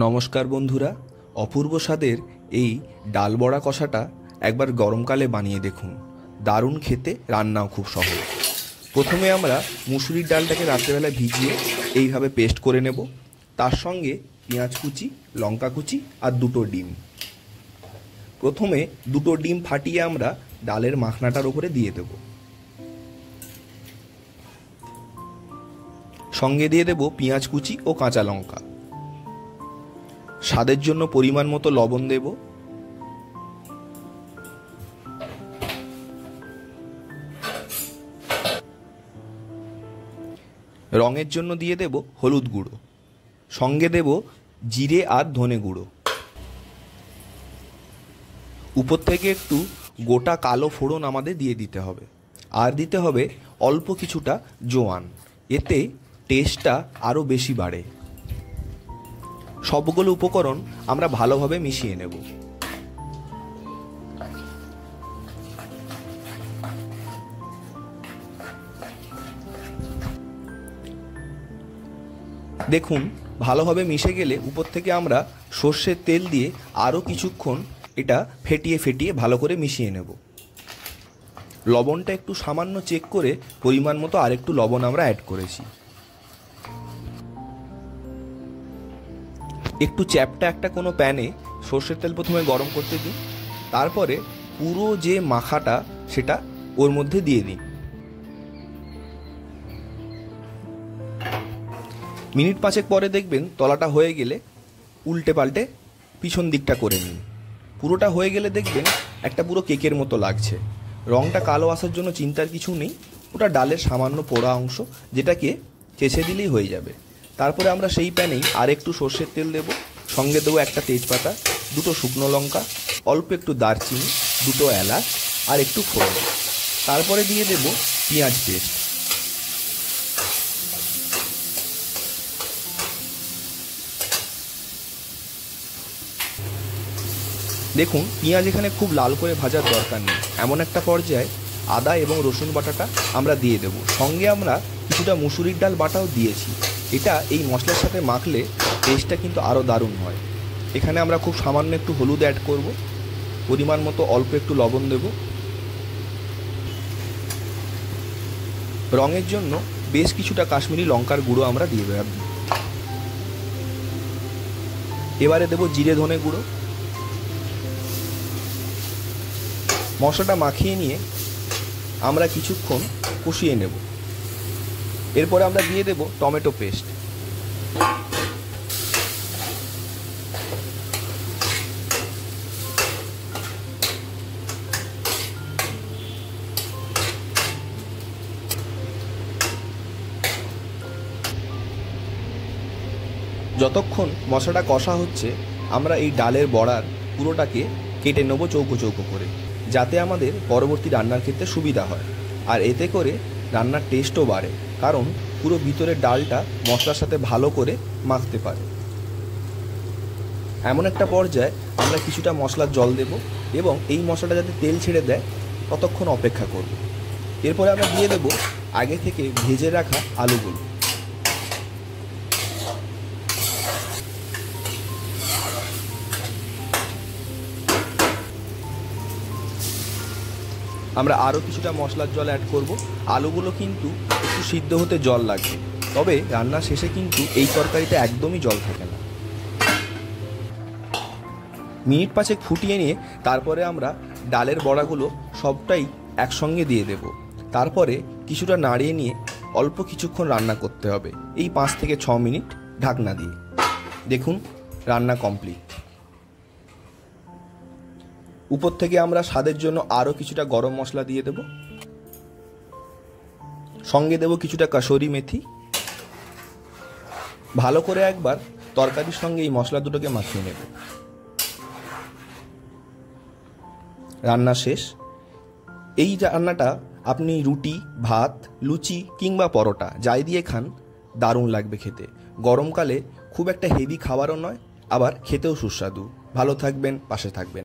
নমস্কার বন্ধুরা, অপূর্ব স্বাদের এই ডাল বড়া কষাটা একবার গরমকালে বানিয়ে দেখুন। দারুণ খেতে, রান্নাও খুব সহজ। প্রথমে আমরা মুসুরির ডালটাকে রাত্রেবেলা ভিজিয়ে এইভাবে পেস্ট করে নেব। তার সঙ্গে পেঁয়াজ কুচি, লঙ্কা কুচি আর দুটো ডিম। প্রথমে দুটো ডিম ফাটিয়ে আমরা ডালের মাখনাটার উপরে দিয়ে দেব। সঙ্গে দিয়ে দেব পেঁয়াজ কুচি ও কাঁচা লঙ্কা। স্বাদের জন্য পরিমাণ মতো লবণ দেব। রঙের জন্য দিয়ে দেব হলুদ গুঁড়ো। সঙ্গে দেব জিরে আর ধনে গুঁড়ো। উপর থেকে একটু গোটা কালো ফোড়ন আমাদের দিয়ে দিতে হবে। আর দিতে হবে অল্প কিছুটা জোয়ান, এতে টেস্টটা আরও বেশি বাড়ে। সবগুলো উপকরণ আমরা ভালোভাবে মিশিয়ে নেব। দেখুন, ভালোভাবে মিশে গেলে উপর থেকে আমরা সর্ষের তেল দিয়ে আরও কিছুক্ষণ এটা ফেটিয়ে ফেটিয়ে ভালো করে মিশিয়ে নেব। লবণটা একটু সামান্য চেক করে পরিমাণ মতো আরেকটু লবণ আমরা অ্যাড করেছি। একটু চ্যাপটা একটা কোনো প্যানে সর্ষের তেল প্রথমে গরম করতে দিন। তারপরে পুরো যে মাখাটা সেটা ওর মধ্যে দিয়ে দিন। মিনিট পাঁচেক পরে দেখবেন তলাটা হয়ে গেলে উল্টে পাল্টে পিছন দিকটা করে নিন। পুরোটা হয়ে গেলে দেখবেন একটা পুরো কেকের মতো লাগছে। রঙটা কালো আসার জন্য চিন্তার কিছু নেই, ওটা ডালের সামান্য পোড়া অংশ, যেটাকে চেঁচে দিলেই হয়ে যাবে। তারপরে আমরা সেই প্যানেই আর একটু সর্ষের তেল দেব। সঙ্গে দেবো একটা তেজপাতা, দুটো শুকনো লঙ্কা, অল্প একটু দারচিনি, দুটো এলাচ আর একটু ফোড়ন। তারপরে দিয়ে দেব পেঁয়াজ পেস্ট। দেখুন, পেঁয়াজ এখানে খুব লাল করে ভাজার দরকার নেই। এমন একটা পর্যায়ে আদা এবং রসুন বাটাটা আমরা দিয়ে দেব। সঙ্গে আমরা কিছুটা মুসুরির ডাল বাটাও দিয়েছি। এটা এই মশলার সাথে মাখলে টেস্টটা কিন্তু আরও দারুণ হয়। এখানে আমরা খুব সামান্য একটু হলুদ অ্যাড করব, পরিমাণ মতো অল্প একটু লবণ দেব। রঙের জন্য বেশ কিছুটা কাশ্মীরি লঙ্কার গুঁড়ো আমরা দিয়ে দেব। এবারে দেব জিরে ধনে গুঁড়ো। মশলাটা মাখিয়ে নিয়ে আমরা কিছুক্ষণ কষিয়ে নেব। এরপরে আমরা দিয়ে দেব টমেটো পেস্ট। যতক্ষণ মশলাটা কষা হচ্ছে, আমরা এই ডালের বড়ার পুরোটাকে কেটে নেব চৌকো চৌকো করে, যাতে আমাদের পরবর্তী রান্নার ক্ষেত্রে সুবিধা হয়। আর এতে করে রান্নার টেস্টও বাড়ে, কারণ পুরো ভিতরের ডালটা মশলার সাথে ভালো করে মাখতে পারে। এমন একটা পর্যায়ে আমরা কিছুটা মশলার জল দেব এবং এই মশলাটা যাতে তেল ছেড়ে দেয় ততক্ষণ অপেক্ষা করব। এরপরে আমরা দিয়ে দেব আগে থেকে ভেজে রাখা আলুগুলো। আমরা আরও কিছুটা মশলার জল অ্যাড করব। আলুগুলো কিন্তু একটু সিদ্ধ হতে জল লাগবে, তবে রান্নার শেষে কিন্তু এই তরকারিতে একদমই জল থাকে না। মিনিট পাঁচেক ফুটিয়ে নিয়ে তারপরে আমরা ডালের বড়াগুলো সবটাই একসঙ্গে দিয়ে দেব। তারপরে কিছুটা নাড়িয়ে নিয়ে অল্প কিছুক্ষণ রান্না করতে হবে, এই 5 থেকে 6 মিনিট ঢাকনা দিয়ে। দেখুন, রান্না কমপ্লিট। উপর থেকে আমরা স্বাদের জন্য আরও কিছুটা গরম মশলা দিয়ে দেব। সঙ্গে দেব কিছুটা কাসুরি মেথি। ভালো করে একবার তরকারির সঙ্গে এই মশলা দুটোকে মাখিয়ে নেব। রান্না শেষ। এই রান্নাটা আপনি রুটি, ভাত, লুচি কিংবা পরোটা যাই দিয়ে খান, দারুণ লাগবে খেতে। গরমকালে খুব একটা হেভি খাবারও নয়, আবার খেতেও সুস্বাদু। ভালো থাকবেন, পাশে থাকবেন।